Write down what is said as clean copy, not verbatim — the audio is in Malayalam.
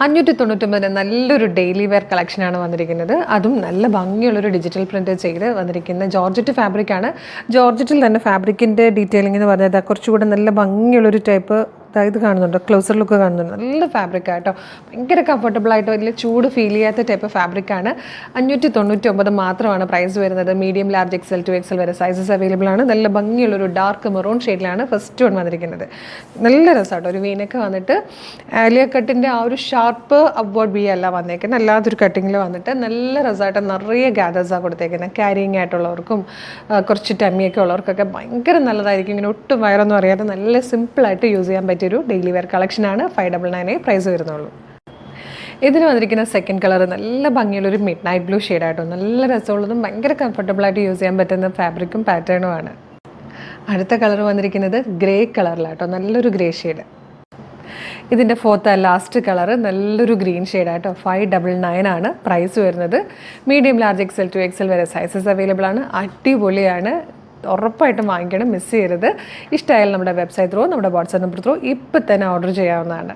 599 നല്ലൊരു ഡെയിലി വെയർ കളക്ഷനാണ് വന്നിരിക്കുന്നത്. അതും നല്ല ഭംഗിയുള്ളൊരു ഡിജിറ്റൽ പ്രിൻ്റ് ചെയ്ത് വന്നിരിക്കുന്ന ജോർജറ്റ് ഫാബ്രിക്കാണ്. ജോർജറ്റിൽ തന്നെ ഫാബ്രിക്കിൻ്റെ ഡീറ്റെയിലിംഗ് എന്ന് പറഞ്ഞാൽ കുറച്ചുകൂടെ നല്ല ഭംഗിയുള്ളൊരു ടൈപ്പ് ഇത് കാണുന്നുണ്ടോ, ക്ലോസർ ലുക്ക് കാണുന്നുണ്ട്. നല്ല ഫാബ്രിക് ആട്ടോ, ഭയങ്കര കംഫർട്ടബിൾ ആയിട്ട് വലിയ ചൂട് ഫീൽ ചെയ്യാത്ത ടൈപ്പ് ഫാബ്രിക്കാണ്. 599 മാത്രമാണ് പ്രൈസ് വരുന്നത്. Medium, large, XL to XL വരെ സൈസസ് അവൈലബിൾ ആണ്. നല്ല ഭംഗിയുള്ളൊരു ഡാർക്ക് മെറൂൺ ഷെയ്ഡിലാണ് ഫസ്റ്റ് വൺ വന്നിരിക്കുന്നത്. നല്ല രസമാട്ടോ, ഒരു വീനൊക്കെ വന്നിട്ട് ആലിയ കട്ടിൻ്റെ ആ ഒരു ഷാർപ്പ് അപ്വേർഡ് വി അല്ല വന്നേക്കുന്നത്, അല്ലാതൊരു കട്ടിങ്ങിൽ വന്നിട്ട് നല്ല രസമായിട്ട് നിറയെ ഗാദേഴ്സാണ് കൊടുത്തേക്കുന്നത്. ക്യാരിങ് ആയിട്ടുള്ളവർക്കും കുറച്ച് ടമ്മിയൊക്കെ ഉള്ളവർക്കൊക്കെ ഭയങ്കര നല്ലതായിരിക്കും. ഇങ്ങനെ ഒട്ടും വയറൊന്നും അറിയാതെ നല്ല സിമ്പിളായിട്ട് യൂസ് ചെയ്യാൻ പറ്റിയൊരു ഡെയിലി വെയർ കളക്ഷനാണ്. 599 പ്രൈസ് വരുന്നുള്ളൂ. ഇതിന് വന്നിരിക്കുന്ന സെക്കൻഡ് കളർ നല്ല ഭംഗിയുള്ളൊരു മിഡ് നൈറ്റ് ബ്ലൂ ഷെയ്ഡായിട്ടോ, നല്ല രസമുള്ളതും ഭയങ്കര കംഫർട്ടബിളായിട്ട് യൂസ് ചെയ്യാൻ പറ്റുന്ന ഫാബ്രിക്കും പാറ്റേണുമാണ്. അടുത്ത കളർ വന്നിരിക്കുന്നത് ഗ്രേ കളറിലാട്ടോ, നല്ലൊരു ഗ്രേ ഷെയ്ഡ്. ഇതിൻ്റെ ഫോർത്ത് ലാസ്റ്റ് കളർ നല്ലൊരു ഗ്രീൻ ഷെയ്ഡായിട്ടോ. 599 ആണ് പ്രൈസ് വരുന്നത്. Medium, large, XL to XL വരെ സൈസസ് അവൈലബിൾ ആണ്. അടിപൊളിയാണ്, ഉറപ്പായിട്ടും വാങ്ങിക്കണം, മിസ് ചെയ്യരുത്. ഇഷ്ടമായാലും നമ്മുടെ വെബ്സൈറ്റ് ത്രൂ, നമ്മുടെ വാട്സാപ്പ് നമ്പർ ത്രൂ ഇപ്പം തന്നെ ഓർഡർ ചെയ്യാവുന്നതാണ്.